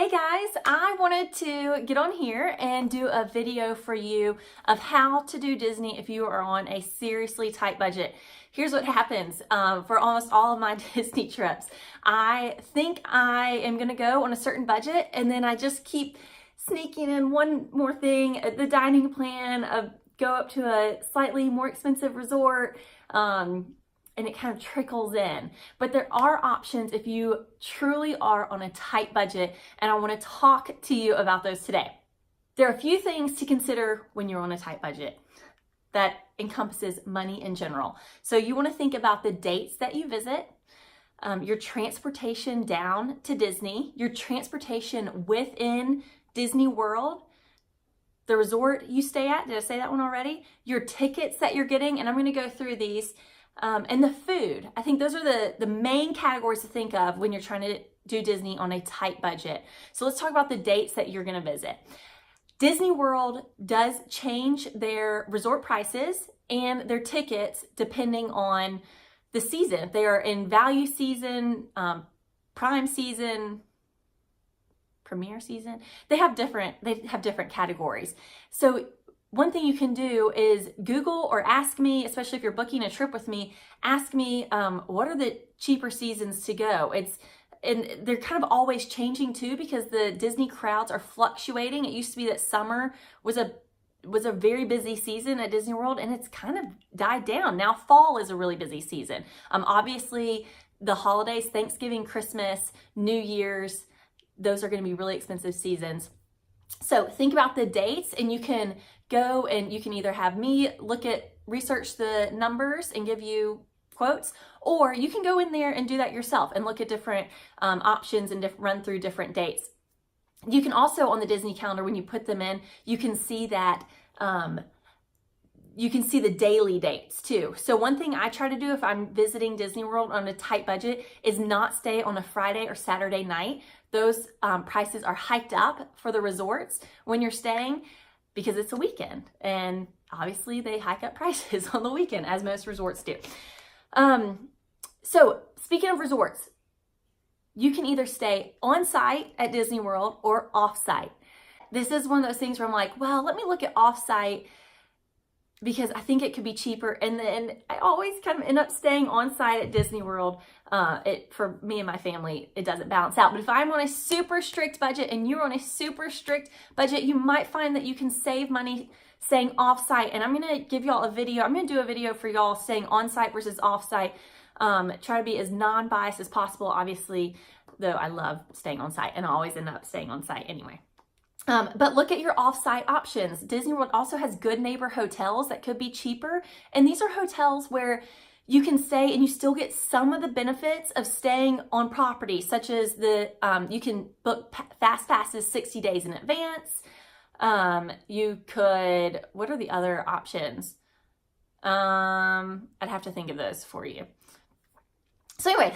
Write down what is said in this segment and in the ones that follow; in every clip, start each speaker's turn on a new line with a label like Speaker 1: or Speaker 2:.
Speaker 1: Hey guys, I wanted to get on here and do a video for you of how to do Disney if you are on a seriously tight budget. Here's what happens for almost all of my Disney trips. I think I am going to go on a certain budget and then I just keep sneaking in one more thing, the dining plan, go up to a slightly more expensive resort, and it kind of trickles in. But there are options if you truly are on a tight budget, and I want to talk to you about those today. There are a few things to consider when you're on a tight budget that encompasses money in general. So you want to think about the dates that you visit, your transportation down to Disney, your transportation within Disney World, the resort you stay at, did I say that one already? Your tickets that you're getting, and I'm going to go through these. And the food. I think those are the main categories to think of when you're trying to do Disney on a tight budget. So let's talk about the dates that you're going to visit. Disney World does change their resort prices and their tickets depending on the season. They are in value season, prime season, premier season. They have different categories. So one thing you can do is Google or ask me, especially if you're booking a trip with me, ask me what are the cheaper seasons to go. And they're kind of always changing too because the Disney crowds are fluctuating. It used to be that summer was a very busy season at Disney World, and it's kind of died down. Now fall is a really busy season. Obviously the holidays, Thanksgiving, Christmas, New Year's, those are going to be really expensive seasons. So think about the dates, and you can go and you can either have me research the numbers and give you quotes, or you can go in there and do that yourself and look at different options and run through different dates. You can also, on the Disney calendar, when you put them in, you can see that you can see the daily dates too. So one thing I try to do if I'm visiting Disney World on a tight budget is not stay on a Friday or Saturday night. Those prices are hiked up for the resorts when you're staying because it's a weekend, and obviously they hike up prices on the weekend, as most resorts do. So speaking of resorts, you can either stay on site at Disney World or off site. This is one of those things where I'm like, well, let me look at off site because I think it could be cheaper. And then I always kind of end up staying on site at Disney World. For me and my family, it doesn't balance out. But if I'm on a super strict budget and you're on a super strict budget, you might find that you can save money staying off site. And I'm going to give y'all a video. I'm going to do a video for y'all staying on site versus off site. Try to be as non-biased as possible, obviously, though I love staying on site and I always end up staying on site anyway. But look at your off-site options. Disney World also has Good Neighbor hotels that could be cheaper. And these are hotels where you can stay and you still get some of the benefits of staying on property, such as you can book fast passes 60 days in advance. You could, what are the other options? I'd have to think of those for you. So anyway,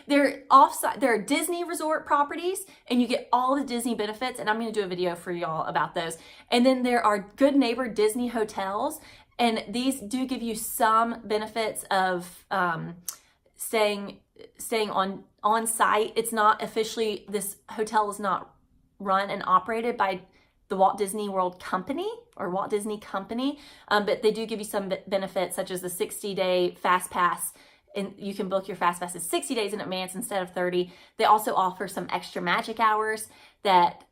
Speaker 1: they're offsite. There are Disney resort properties and you get all the Disney benefits, and I'm going to do a video for y'all about those. And then there are Good Neighbor Disney hotels, and these do give you some benefits of staying on site. It's not officially, this hotel is not run and operated by the Walt Disney World Company or Walt Disney Company, but they do give you some benefits such as the 60-day fast pass. And you can book your fast passes 60 days in advance instead of 30. They also offer some extra magic hours that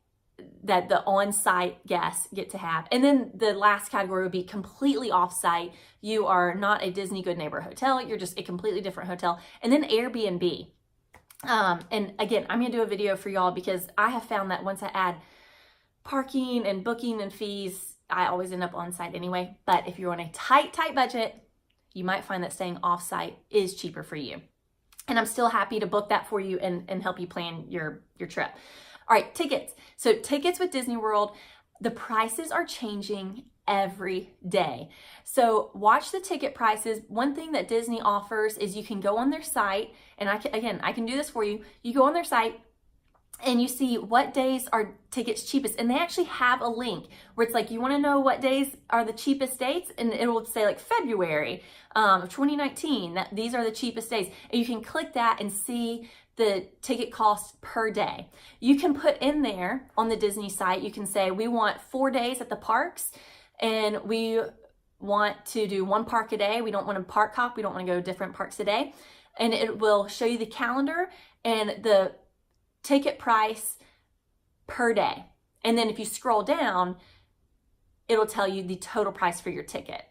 Speaker 1: the on-site guests get to have. And then the last category would be completely off-site. You are not a Disney Good Neighbor hotel. You're just a completely different hotel. And then Airbnb. And again, I'm going to do a video for y'all because I have found that once I add parking and booking and fees, I always end up on-site anyway. But if you're on a tight budget, you might find that staying off-site is cheaper for you. And I'm still happy to book that for you and help you plan your trip. All right, tickets. So tickets with Disney World, the prices are changing every day. So watch the ticket prices. One thing that Disney offers is you can go on their site, and I can do this for you. You go on their site, and you see what days are tickets cheapest, and they actually have a link where it's like, you want to know what days are the cheapest dates, and it will say like February of 2019 that these are the cheapest days, and you can click that and see the ticket cost per day. You can put in there on the Disney site, you can say, we want 4 days at the parks, and we want to do one park a day. We don't want to park hop. We don't want to go different parks a day. And it will show you the calendar and the ticket price per day. And then if you scroll down, it'll tell you the total price for your ticket.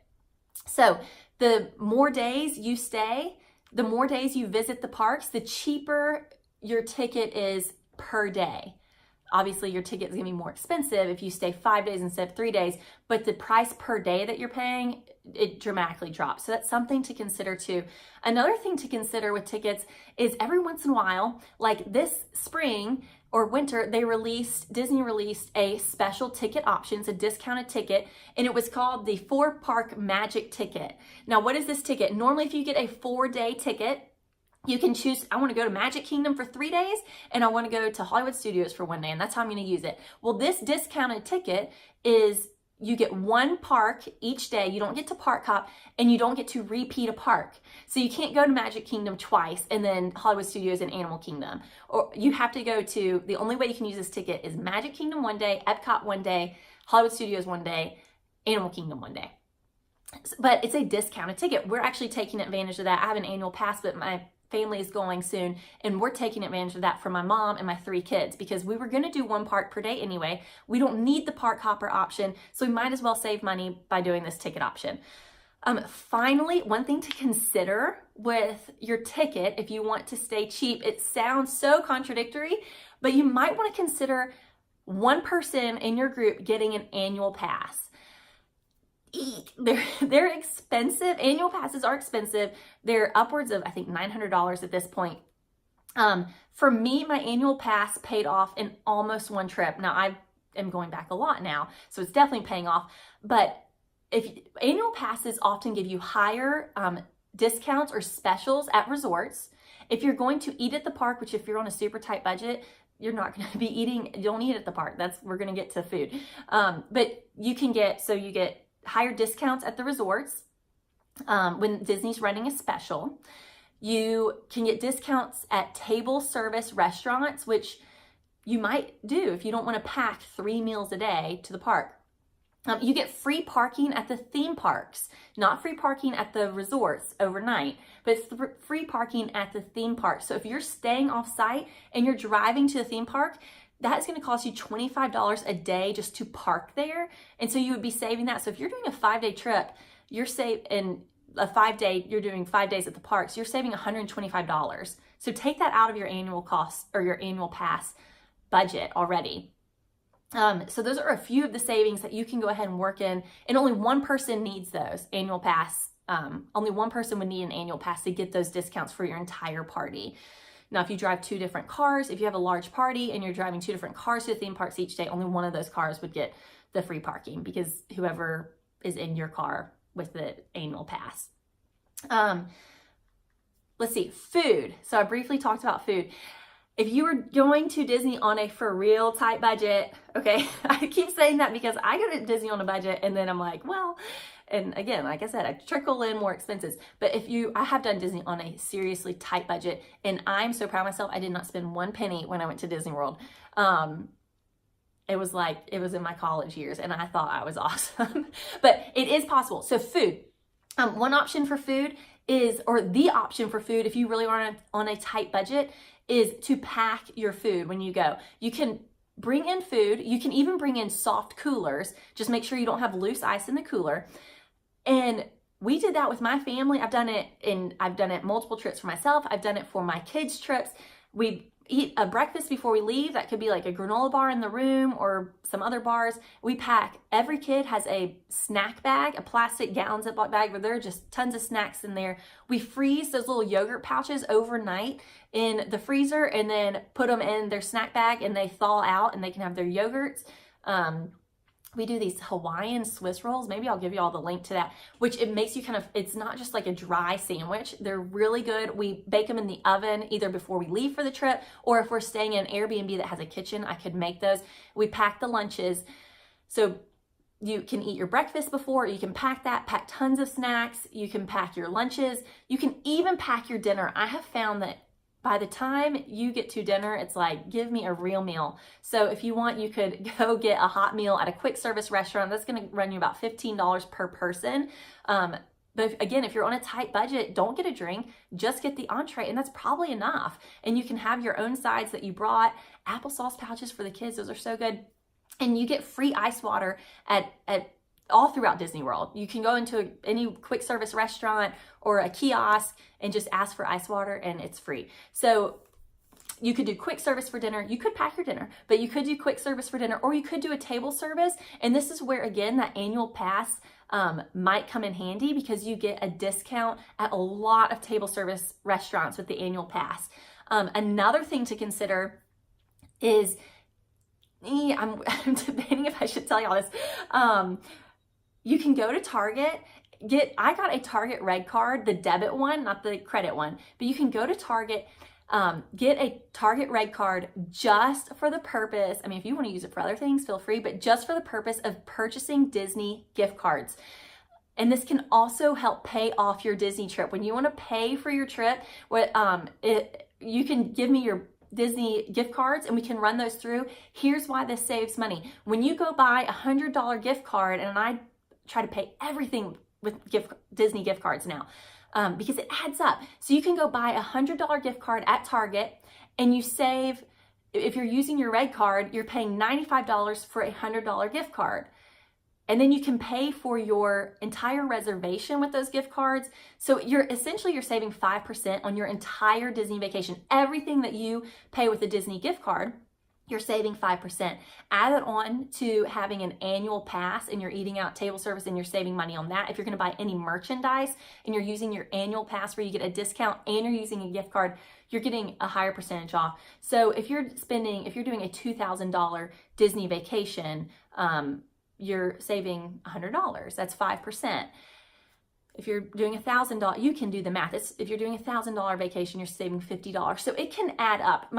Speaker 1: So the more days you stay, the more days you visit the parks, the cheaper your ticket is per day. Obviously, your ticket is going to be more expensive if you stay 5 days instead of 3 days, but the price per day that you're paying, it dramatically drops. So that's something to consider too. Another thing to consider with tickets is every once in a while, like this spring or winter, Disney released a special ticket option. It's a discounted ticket, and it was called the 4-Park Magic Ticket. Now, what is this ticket? Normally, if you get a 4-day ticket, you can choose, I want to go to Magic Kingdom for 3 days, and I want to go to Hollywood Studios for 1 day, and that's how I'm going to use it. Well, this discounted ticket is you get 1 park each day. You don't get to park hop, and you don't get to repeat a park. So you can't go to Magic Kingdom twice and then Hollywood Studios and Animal Kingdom. Or you have to go to, the only way you can use this ticket is Magic Kingdom 1 day, Epcot 1 day, Hollywood Studios 1 day, Animal Kingdom 1 day. But it's a discounted ticket. We're actually taking advantage of that. I have an annual pass, but my family is going soon, and we're taking advantage of that for my mom and my 3 kids because we were going to do 1 park per day anyway. We don't need the park hopper option, so we might as well save money by doing this ticket option. Finally, one thing to consider with your ticket, if you want to stay cheap, it sounds so contradictory, but you might want to consider one person in your group getting an annual pass. They're expensive. Annual passes are expensive. They're upwards of, I think, $900 at this point. For me, my annual pass paid off in almost 1 trip. Now, I am going back a lot now, so it's definitely paying off. But annual passes often give you higher discounts or specials at resorts. If you're going to eat at the park, which if you're on a super tight budget, you're not going to be eating, you don't eat at the park. We're going to get to food. But you get higher discounts at the resorts when Disney's running a special. You can get discounts at table service restaurants, which you might do if you don't want to pack 3 meals a day to the park. You get free parking at the theme parks, not free parking at the resorts overnight, but it's free parking at the theme parks. So if you're staying off site and you're driving to the theme park, that's going to cost you $25 a day just to park there. And so you would be saving that. So if you're doing a 5-day trip, you're doing 5 days at the parks, you're saving $125. So take that out of your annual cost or your annual pass budget already. So those are a few of the savings that you can go ahead and work in, and only one person needs those annual pass. Only one person would need an annual pass to get those discounts for your entire party. Now, if you drive 2 different cars, if you have a large party and you're driving 2 different cars to the theme parks each day, only one of those cars would get the free parking because whoever is in your car with the annual pass. Let's see, food. So I briefly talked about food. If you were going to Disney on a for real tight budget, okay, I keep saying that because I go to Disney on a budget and then I'm like, well, and again, like I said, I trickle in more expenses. But I have done Disney on a seriously tight budget, and I'm so proud of myself. I did not spend 1 penny when I went to Disney World. It was in my college years, and I thought I was awesome. But it is possible. So food. One option for food the option for food, if you really are on a tight budget, is to pack your food when you go. You can bring in food. You can even bring in soft coolers. Just make sure you don't have loose ice in the cooler. And we did that with my family. I've done it multiple trips for myself. I've done it for my kids' trips. We eat a breakfast before we leave. That could be like a granola bar in the room or some other bars. We pack, every kid has a snack bag, a plastic gallon Ziploc bag where there are just tons of snacks in there. We freeze those little yogurt pouches overnight in the freezer and then put them in their snack bag and they thaw out and they can have their yogurts. We do these Hawaiian Swiss rolls. Maybe I'll give you all the link to that, which it makes you it's not just like a dry sandwich. They're really good. We bake them in the oven either before we leave for the trip, or if we're staying in an Airbnb that has a kitchen, I could make those. We pack the lunches. So you can eat your breakfast before, you can pack tons of snacks. You can pack your lunches. You can even pack your dinner. I have found that by the time you get to dinner, it's like, give me a real meal. So if you want, you could go get a hot meal at a quick service restaurant. That's going to run you about $15 per person. But again, if you're on a tight budget, don't get a drink, just get the entree, and that's probably enough. And you can have your own sides that you brought, applesauce pouches for the kids. Those are so good. And you get free ice water at all throughout Disney World. You can go into any quick service restaurant or a kiosk and just ask for ice water, and it's free. So you could do quick service for dinner. You could pack your dinner, but you could do quick service for dinner, or you could do a table service. And this is where, again, that annual pass might come in handy, because you get a discount at a lot of table service restaurants with the annual pass. Another thing to consider is, I'm debating if I should tell y'all this. You can go to Target, I got a Target Red Card, the debit one, not the credit one, but you can go to Target, get a Target Red Card just for the purpose, I mean, if you want to use it for other things, feel free, but just for the purpose of purchasing Disney gift cards. And this can also help pay off your Disney trip. When you want to pay for your trip, you can give me your Disney gift cards and we can run those through. Here's why this saves money. When you go buy a $100 gift card, and I try to pay everything with Disney gift cards now, because it adds up. So you can go buy a $100 gift card at Target, and you save, if you're using your Red Card, you're paying $95 for a $100 gift card. And then you can pay for your entire reservation with those gift cards. So you're saving 5% on your entire Disney vacation. Everything that you pay with a Disney gift card, you're saving 5%. Add it on to having an annual pass and you're eating out table service and you're saving money on that. If you're gonna buy any merchandise and you're using your annual pass where you get a discount and you're using a gift card, you're getting a higher percentage off. So if you're doing a $2,000 Disney vacation, you're saving $100. That's 5%. If you're doing $1,000, you can do the math. If you're doing $1,000 vacation, you're saving $50. So it can add up.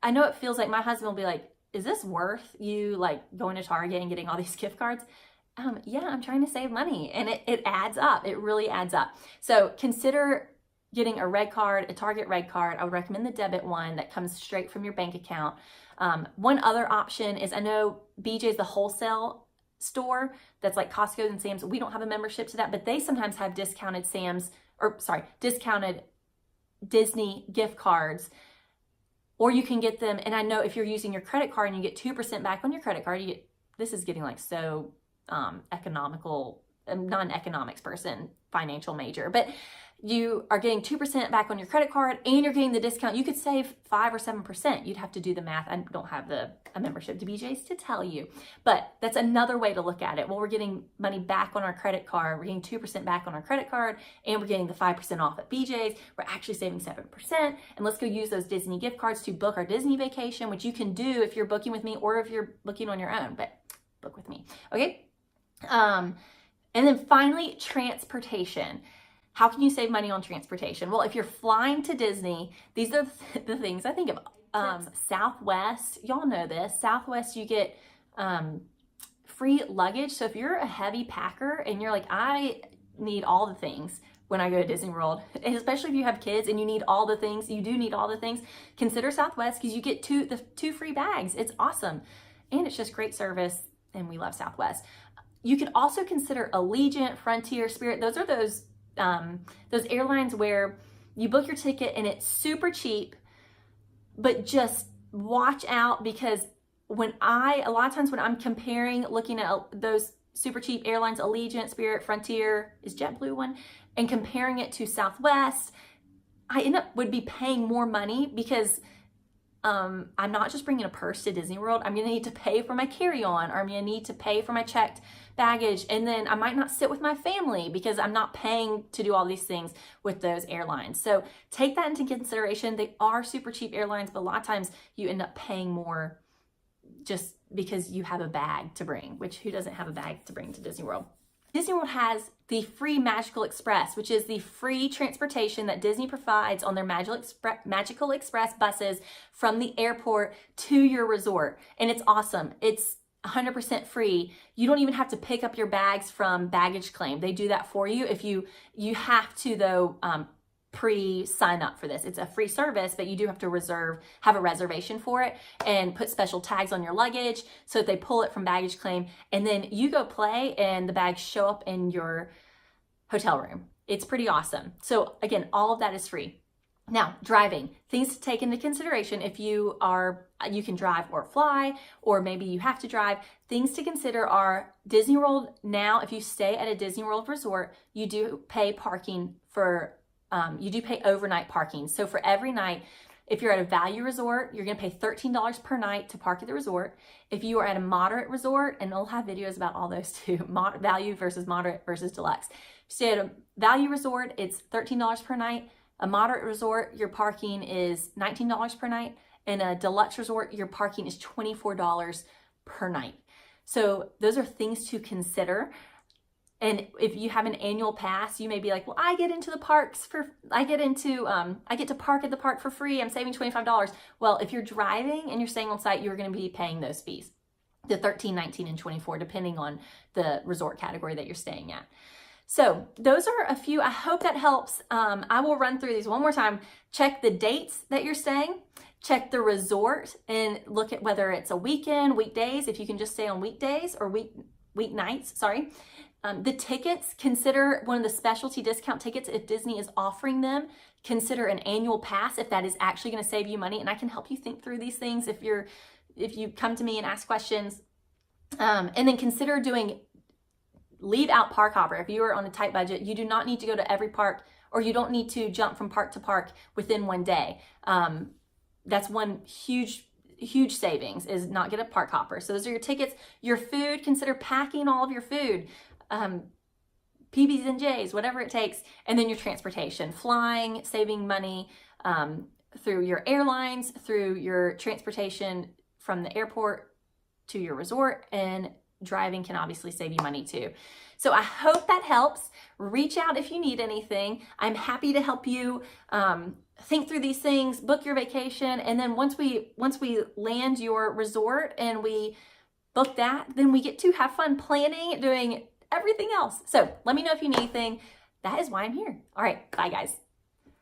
Speaker 1: I know it feels like my husband will be like, is this worth you like going to Target and getting all these gift cards? Yeah, I'm trying to save money, and it adds up. It really adds up. So consider getting a Red Card, a Target Red Card. I would recommend the debit one that comes straight from your bank account. One other option is, I know BJ's, the wholesale store that's like Costco and Sam's. We don't have a membership to that, but they sometimes have discounted discounted Disney gift cards. Or you can get them, and I know if you're using your credit card and you get 2% back on your credit card, this is getting like so economical. I'm not an economics person, financial major, but you are getting 2% back on your credit card and you're getting the discount. You could save 5 or 7%. You'd have to do the math. I don't have a membership to BJ's to tell you, but that's another way to look at it. Well, we're getting money back on our credit card. We're getting 2% back on our credit card, and we're getting the 5% off at BJ's. We're actually saving 7%. And let's go use those Disney gift cards to book our Disney vacation, which you can do if you're booking with me or if you're booking on your own, but book with me. Okay. And then finally, transportation. How can you save money on transportation? Well, if you're flying to Disney, these are the things I think of. Southwest, y'all know this. Southwest, you get free luggage. So if you're a heavy packer and you're like, I need all the things when I go to Disney World, and especially if you have kids and you need all the things, you do need all the things, consider Southwest, because you get two free bags. It's awesome. And it's just great service, and we love Southwest. You can also consider Allegiant, Frontier, Spirit. Those are those airlines where you book your ticket and it's super cheap, but just watch out, because a lot of times when I'm looking at those super cheap airlines, Allegiant, Spirit, Frontier, is JetBlue one, and comparing it to Southwest, I would be paying more money, because I'm not just bringing a purse to Disney World. I'm going to need to pay for my carry-on, or I'm going to need to pay for my checked baggage. And then I might not sit with my family because I'm not paying to do all these things with those airlines. So take that into consideration. They are super cheap airlines, but a lot of times you end up paying more just because you have a bag to bring, which who doesn't have a bag to bring to Disney World? Disney World has the free Magical Express, which is the free transportation that Disney provides on their Magical Express buses from the airport to your resort. And it's awesome. It's 100% free. You don't even have to pick up your bags from baggage claim. They do that for you. If you have to, though, pre-sign up for this. It's a free service, but you do have to have a reservation for it and put special tags on your luggage so that they pull it from baggage claim, and then you go play and the bags show up in your hotel room. It's pretty awesome. So again, all of that is free. Now, driving, things to take into consideration if you can drive or fly, or maybe you have to drive. Things to consider are Disney World. Now, if you stay at a Disney World resort, you do pay parking you do pay overnight parking. So for every night, if you're at a value resort, you're going to pay $13 per night to park at the resort. If you are at a moderate resort, and we'll have videos about all those too, value versus moderate versus deluxe. If you stay at a value resort, it's $13 per night. A moderate resort, your parking is $19 per night. And a deluxe resort, your parking is $24 per night. So those are things to consider. And if you have an annual pass, you may be like, well, I get to park at the park for free. I'm saving $25. Well, if you're driving and you're staying on site, you're going to be paying those fees, the $13, $19, and $24, depending on the resort category that you're staying at. So those are a few. I hope that helps. I will run through these one more time. Check the dates that you're staying. Check the resort and look at whether it's a weekend, weekdays, if you can just stay on weekdays or weeknights, sorry. The tickets, consider one of the specialty discount tickets if Disney is offering them. Consider an annual pass if that is actually going to save you money. And I can help you think through these things if you come to me and ask questions. And then consider leave out park hopper. If you are on a tight budget, you do not need to go to every park, or you don't need to jump from park to park within one day. That's one huge savings, is not get a park hopper. So those are your tickets. Your food, consider packing all of your food, PBs and Js, whatever it takes. And then your transportation, flying, saving money through your airlines, through your transportation from the airport to your resort, and driving can obviously save you money too. So I hope that helps. Reach out if you need anything. I'm happy to help you think through these things, book your vacation, and then once we land your resort and we book that, then we get to have fun planning, doing everything else. So let me know if you need anything. That is why I'm here. All right, bye guys.